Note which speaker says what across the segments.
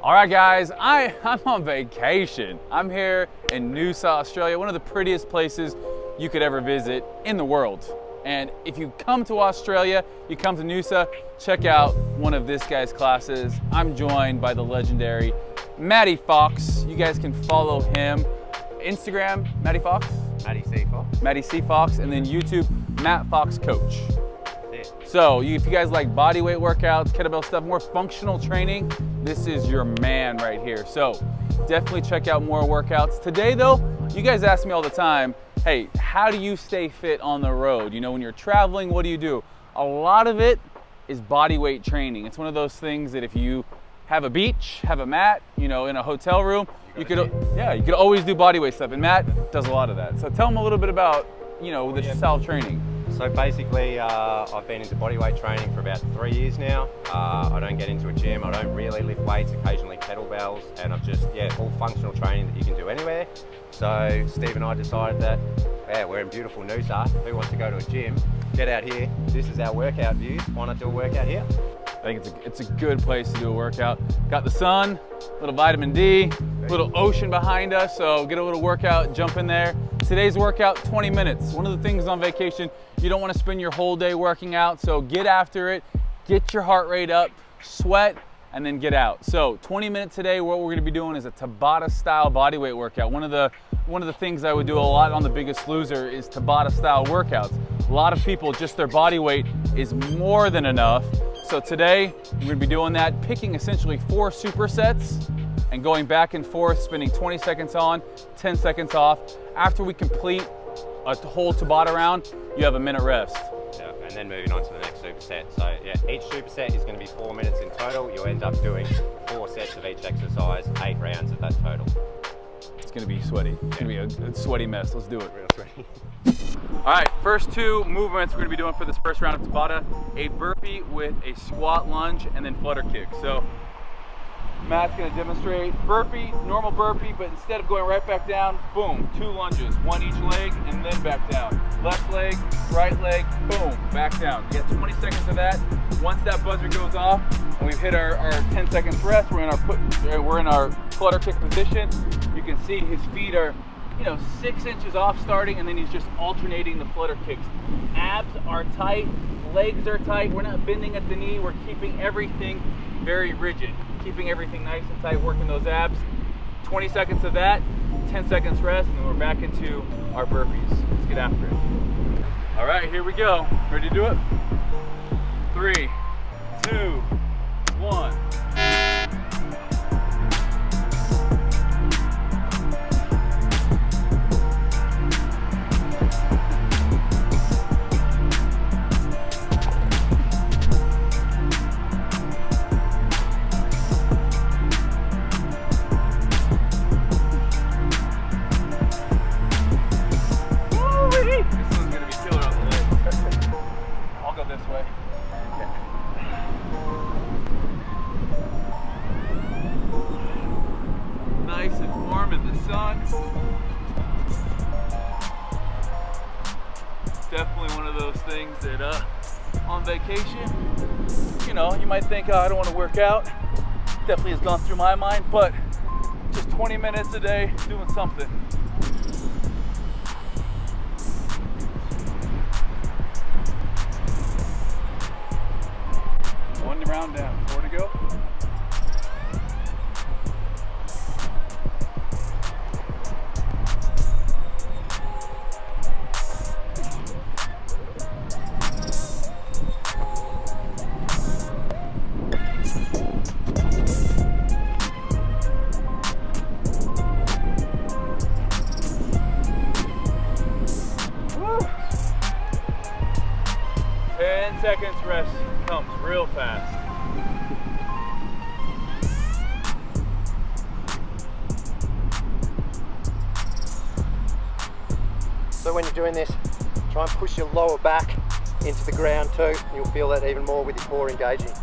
Speaker 1: All right, guys, I'm on vacation. I'm here in Noosa, Australia, one of the prettiest places you could ever visit in the world. And if you come to Australia, you come to Noosa, check out one of this guy's classes. I'm joined by the legendary Matty Fox. You guys can follow him. Instagram, Matty Fox?
Speaker 2: Matty C. Fox.
Speaker 1: Matty C. Fox, and then YouTube, Matt Fox Coach.
Speaker 2: Yeah.
Speaker 1: So if you guys like body weight workouts, kettlebell stuff, more functional training, this is your man right here. So definitely check out more workouts. Today though, you guys ask me all the time, hey, how do you stay fit on the road? You know, when you're traveling, what do you do? A lot of it is body weight training. It's one of those things that if you have a beach, have a mat, you know, in a hotel room, you could always do body weight stuff. And Matt does a lot of that. So tell them a little bit about, you know, the style of training.
Speaker 2: So basically, I've been into bodyweight training for about 3 years now. I don't get into a gym. I don't really lift weights, occasionally kettlebells, and I've just, all functional training that you can do anywhere. So Steve and I decided that, we're in beautiful Noosa. Who wants to go to a gym? Get out here. This is our workout views. Why not do a workout here?
Speaker 1: I think it's a good place to do a workout. Got the sun, a little vitamin D, a little ocean behind us, so get a little workout, jump in there. Today's workout, 20 minutes. One of the things on vacation, you don't want to spend your whole day working out, so get after it, get your heart rate up, sweat, and then get out. So 20 minutes today, what we're going to be doing is a Tabata style bodyweight workout. One of the things I would do a lot on The Biggest Loser is Tabata style workouts. A lot of people, just their body weight is more than enough. So today, we're going to be doing that, picking essentially 4 supersets and going back and forth, spending 20 seconds on, 10 seconds off. After we complete a whole Tabata round, you have a minute rest.
Speaker 2: Yeah, and then moving on to the next superset. So each superset is going to be 4 minutes in total. You'll end up doing 4 sets of each exercise, 8 rounds of that total.
Speaker 1: It's going to be sweaty. It's going to be a sweaty mess. Let's do it.
Speaker 2: Real sweaty.
Speaker 1: All right, first 2 movements we're going to be doing for this first round of Tabata, a burpee with a squat lunge and then flutter kick. So Matt's going to demonstrate burpee, normal burpee, but instead of going right back down, boom, 2 lunges, 1 each leg and then back down. Left leg, right leg, boom, back down. You get 20 seconds of that. Once that buzzer goes off and we've hit our 10 seconds rest, we're in our flutter kick position. You can see his feet are 6 inches off starting, and then he's just alternating the flutter kicks. Abs are tight, legs are tight. We're not bending at the knee. We're keeping everything very rigid, keeping everything nice and tight, working those abs. 20 seconds of that, 10 seconds rest, and then we're back into our burpees. Let's get after it. All right, here we go. Ready to do it? 3, 2, 1. Nice and warm in the sun. Definitely one of those things that on vacation, you might think, I don't want to work out. Definitely has gone through my mind, but just 20 minutes a day doing something. One round down, 4 to go. Woo. 10 seconds rest comes real fast.
Speaker 3: So when you're doing this, try and push your lower back into the ground too. You'll feel that even more with your core engaging.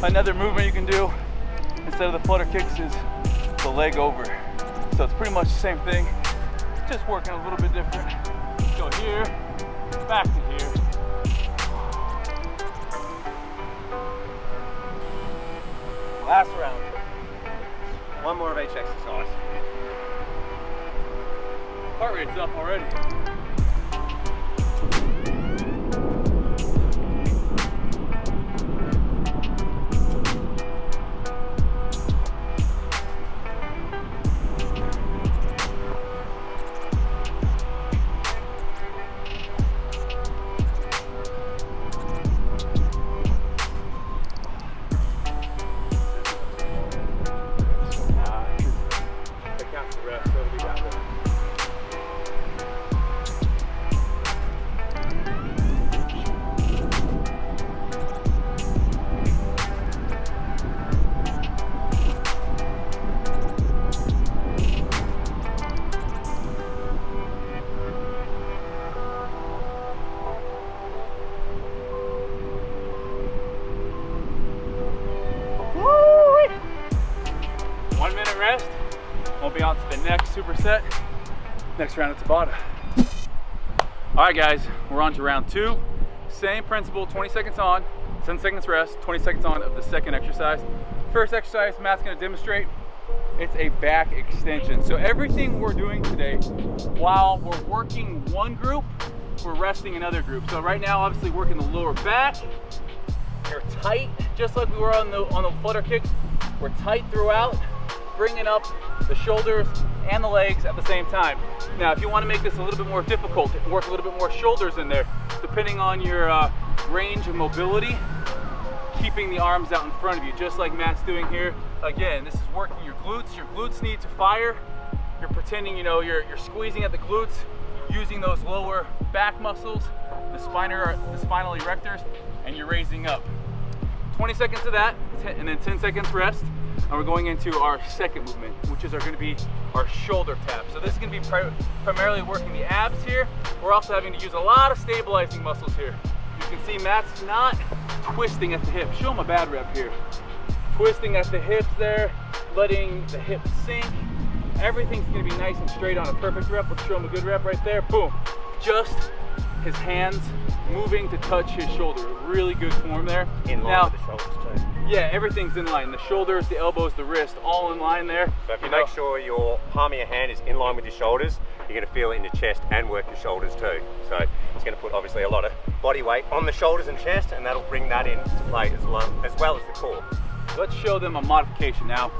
Speaker 1: Another movement you can do instead of the flutter kicks is the leg over. So it's pretty much the same thing, just working a little bit different. Go here, back to here.
Speaker 2: Last round. One more of each exercise.
Speaker 1: Heart rate's up already. Rest. We'll be on to the next superset. Next round at Tabata. All right, guys, we're on to round 2. Same principle, 20 seconds on, 10 seconds rest, 20 seconds on of the second exercise. First exercise, Matt's gonna demonstrate. It's a back extension. So everything we're doing today, while we're working one group, we're resting another group. So right now, obviously working the lower back. You're tight, just like we were on the flutter kicks. We're tight throughout, bringing up the shoulders and the legs at the same time. Now, if you want to make this a little bit more difficult, work a little bit more shoulders in there, depending on your range of mobility, keeping the arms out in front of you, just like Matt's doing here. Again, this is working your glutes. Your glutes need to fire. You're pretending, you're squeezing at the glutes, using those lower back muscles, the spinal erectors, and you're raising up. 20 seconds of that, and then 10 seconds rest. And we're going into our second movement, which is going to be our shoulder tap. So this is going to be primarily working the abs here. We're also having to use a lot of stabilizing muscles here. You can see Matt's not twisting at the hip. Show him a bad rep here. Twisting at the hips there, letting the hips sink. Everything's going to be nice and straight on a perfect rep. Let's show him a good rep right there. Boom. Just his hands moving to touch his shoulder. Really good form there.
Speaker 2: In line with the shoulders too.
Speaker 1: Yeah, everything's in line. The shoulders, the elbows, the wrist, all in line there.
Speaker 2: So if you make sure your palm of your hand is in line with your shoulders, you're going to feel it in your chest and work your shoulders too. So it's going to put obviously a lot of body weight on the shoulders and chest, and that'll bring that into play as well as the core.
Speaker 1: Let's show them a modification now.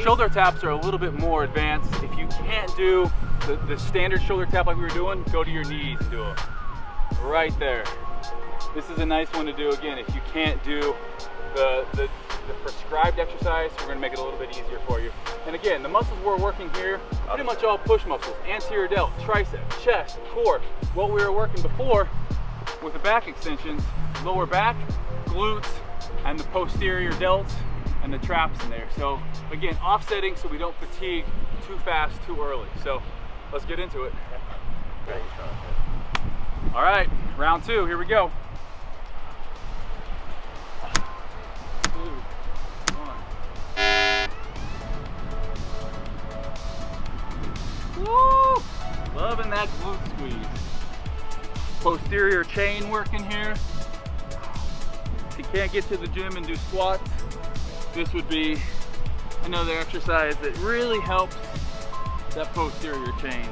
Speaker 1: Shoulder taps are a little bit more advanced. If you can't do the standard shoulder tap like we were doing, go to your knees and do it. Right there. This is a nice one to do again. If you can't do the prescribed exercise, we're going to make it a little bit easier for you. And again, the muscles we're working here, pretty much all push muscles. Anterior delt, tricep, chest, core. What we were working before with the back extensions, lower back, glutes, and the posterior delts, and the traps in there. So again, offsetting so we don't fatigue too fast, too early. So let's get into it. All right, round 2, here we go. 2, 1. Woo! Loving that glute squeeze. Posterior chain working here. If you can't get to the gym and do squats, this would be another exercise that really helps that posterior chain.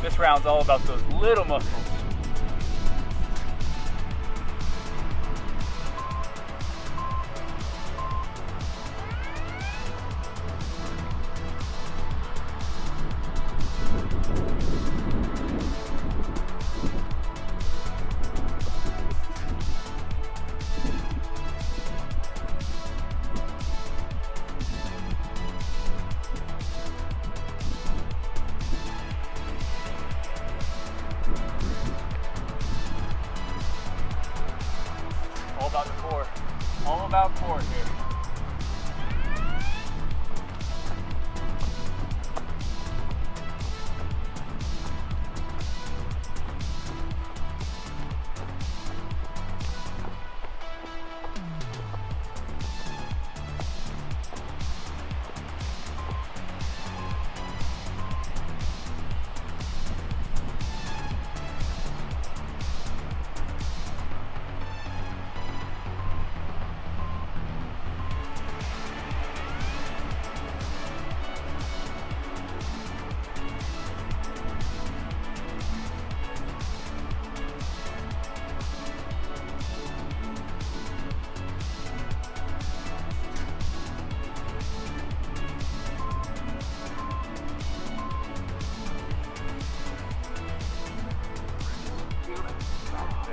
Speaker 1: This round's all about those little muscles. All about core here.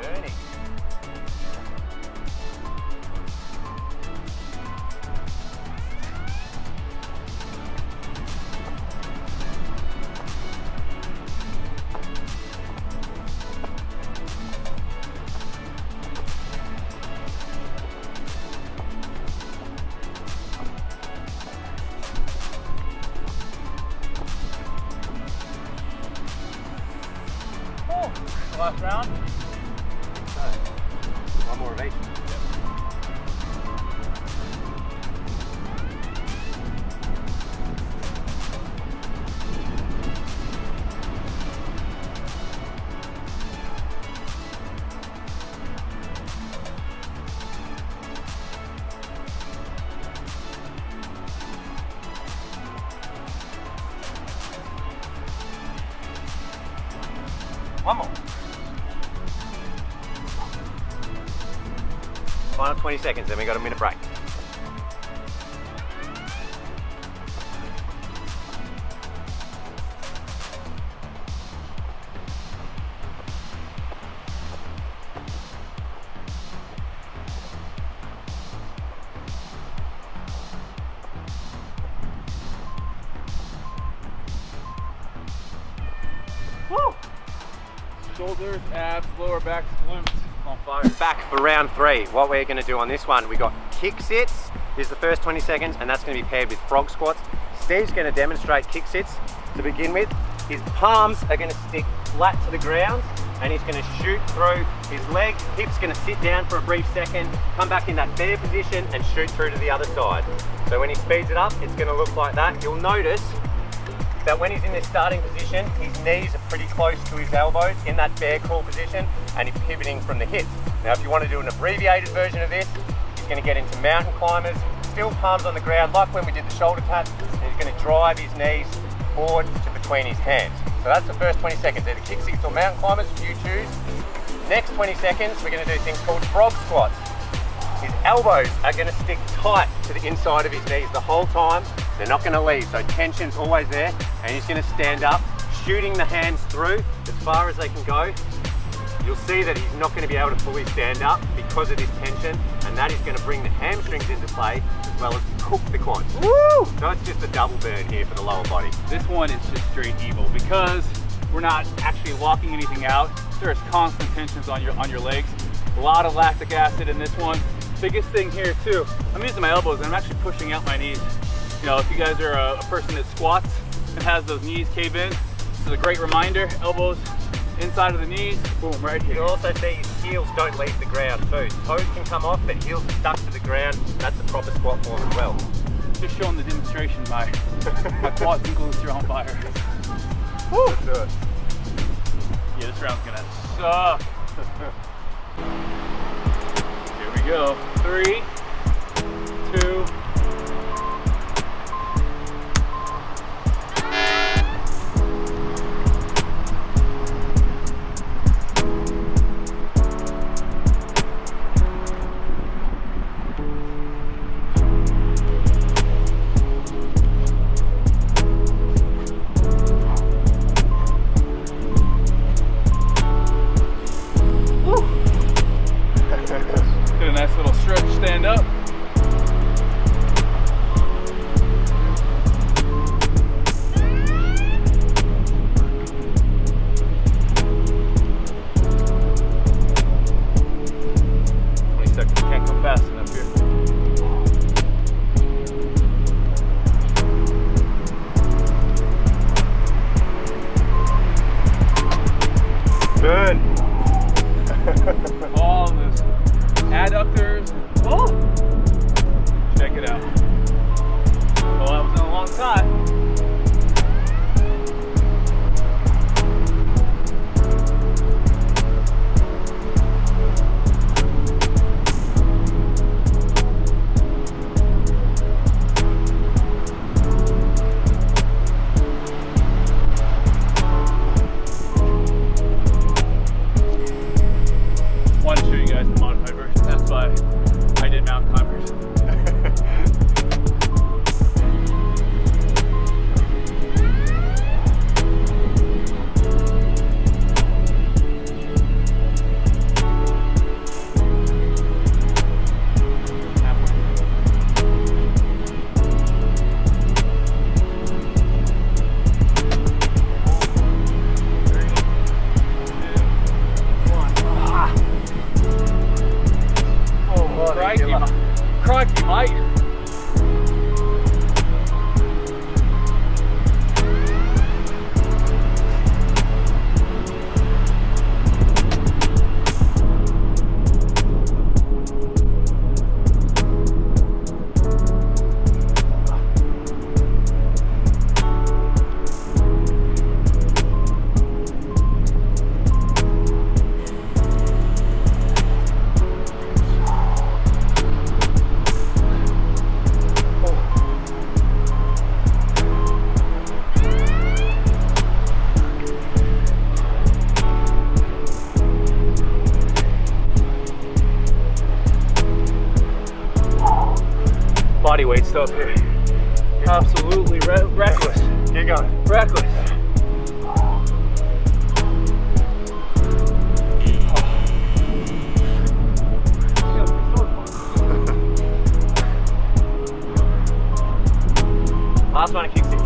Speaker 2: Burning.
Speaker 1: Last round.
Speaker 2: One more of each. One more. Final 20 seconds, then we got a minute break.
Speaker 1: Woo! Shoulders, abs, lower back, glutes on fire.
Speaker 2: Back for round 3. What we're going to do on this one, we got kick sits. This is the first 20 seconds, and that's going to be paired with frog squats. Steve's going to demonstrate kick sits to begin with. His palms are going to stick flat to the ground, and he's going to shoot through his leg. Hips going to sit down for a brief second, come back in that bear position, and shoot through to the other side. So when he speeds it up, it's going to look like that. You'll notice that when he's in this starting position, his knees are pretty close to his elbows in that bear crawl position, and he's pivoting from the hips. Now, if you want to do an abbreviated version of this, he's going to get into mountain climbers, still palms on the ground, like when we did the shoulder tap, and he's going to drive his knees forward to between his hands. So that's the first 20 seconds. Either kick sits or mountain climbers, you choose. Next 20 seconds, we're going to do things called frog squats. His elbows are going to stick tight to the inside of his knees the whole time. They're not going to leave, so tension's always there, and he's going to stand up, shooting the hands through as far as they can go. You'll see that he's not going to be able to fully stand up because of this tension, and that is going to bring the hamstrings into play as well as cook the quads. Woo! So it's just a double burn here for the lower body.
Speaker 1: This one is just straight evil because we're not actually locking anything out. There's constant tensions on your legs. A lot of lactic acid in this one. Biggest thing here too, I'm using my elbows and I'm actually pushing out my knees. You know, if you guys are a person that squats and has those knees cave in, this is a great reminder. Elbows inside of the knees, boom, right here.
Speaker 2: You'll also see his heels don't leave the ground too. Toes can come off, but heels are stuck to the ground. That's the proper squat form as well.
Speaker 1: Just showing the demonstration, my quads and glutes are on fire.
Speaker 2: Woo! Let's do it.
Speaker 1: Yeah, this round's gonna suck. Here we go. 3, 2. Get a nice little stretch, stand up. All those adductors. Oh! Check it out. Well, that was in a long time. Wanted to show you guys the modified version. That's why I did mountain climbers. Crikey, mate. Body weight stuff here. Absolutely reckless.
Speaker 3: Keep going.
Speaker 1: Reckless.
Speaker 2: Last one, a kick six.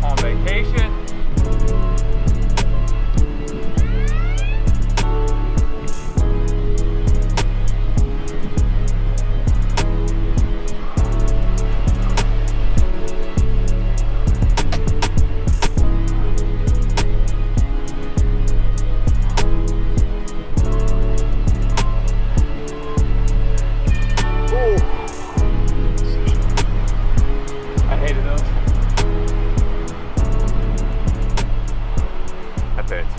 Speaker 1: On vacation. I hated those.
Speaker 2: That hurts.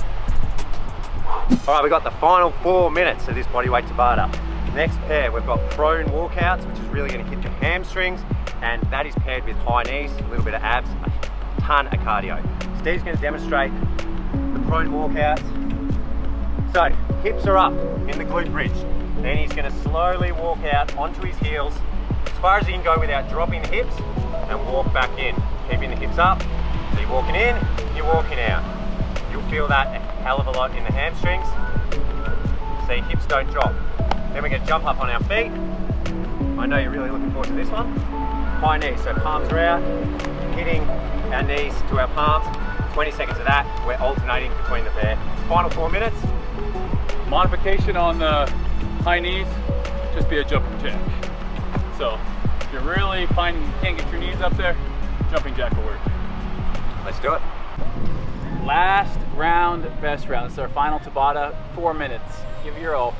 Speaker 2: All right, we've got the final 4 minutes of this bodyweight Tabata. Next pair, we've got prone walkouts, which is really going to hit your hamstrings, and that is paired with high knees, a little bit of abs, a ton of cardio. Steve's going to demonstrate the prone walkouts. So, hips are up in the glute bridge. Then he's going to slowly walk out onto his heels as far as he can go without dropping the hips, and walk back in, keeping the hips up. So you're walking in, you're walking out. You'll feel that a hell of a lot in the hamstrings, so your hips don't drop. Then we're going to jump up on our feet. I know you're really looking forward to this one. High knees, so palms are out, hitting our knees to our palms. 20 seconds of that, we're alternating between the pair. Final 4 minutes.
Speaker 1: Modification on the high knees, just be a jumping jack. So if you're really finding you can't get your knees up there, jumping jack will work.
Speaker 2: Let's do it.
Speaker 1: Last round, best round. This is our final Tabata, 4 minutes. Give it your all.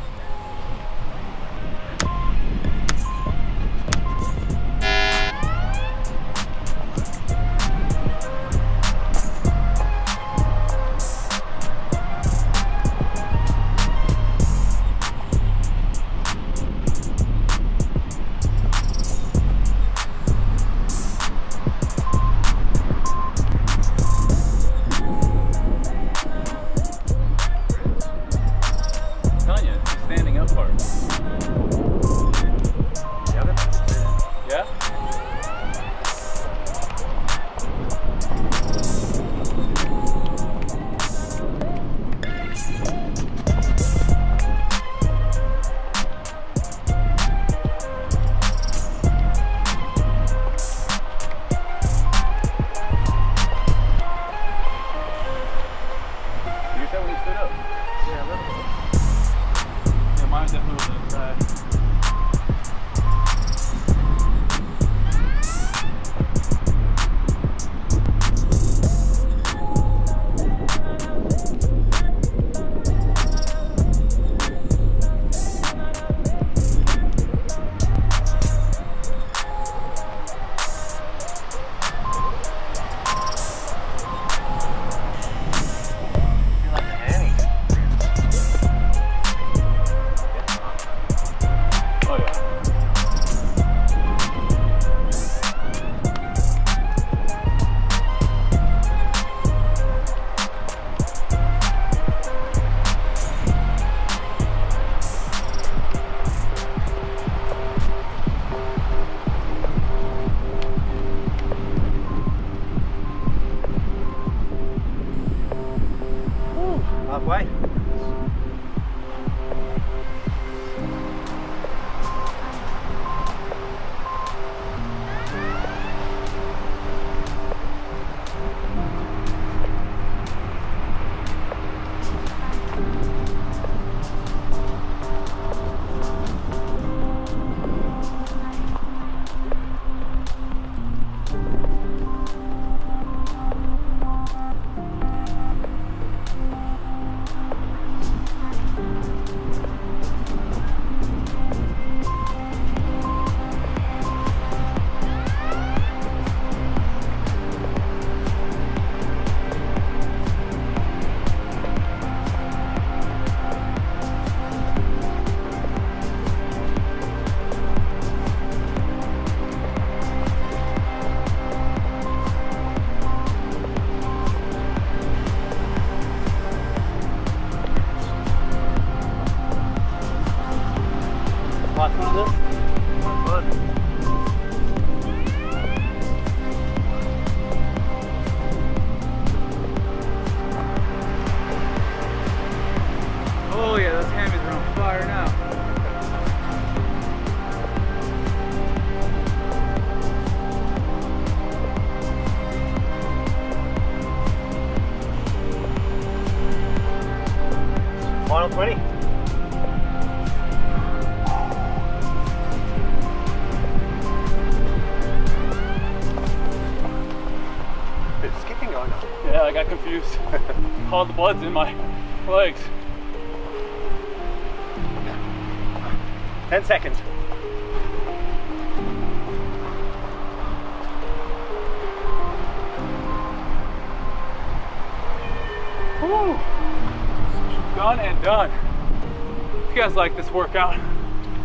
Speaker 1: Oh yeah, those hammies are on fire now.
Speaker 3: Final 20. Bit of skipping going on.
Speaker 1: Yeah, I got confused. All the blood's in my legs.
Speaker 3: 10 seconds.
Speaker 1: Woo! Done and done. If you guys like this workout,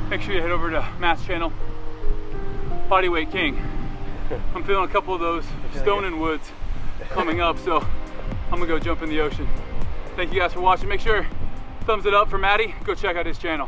Speaker 1: make sure you head over to Matt's channel, Bodyweight King. I'm feeling a couple of those stone and woods coming up, so I'm gonna go jump in the ocean. Thank you guys for watching. Make sure thumbs it up for Matty. Go check out his channel.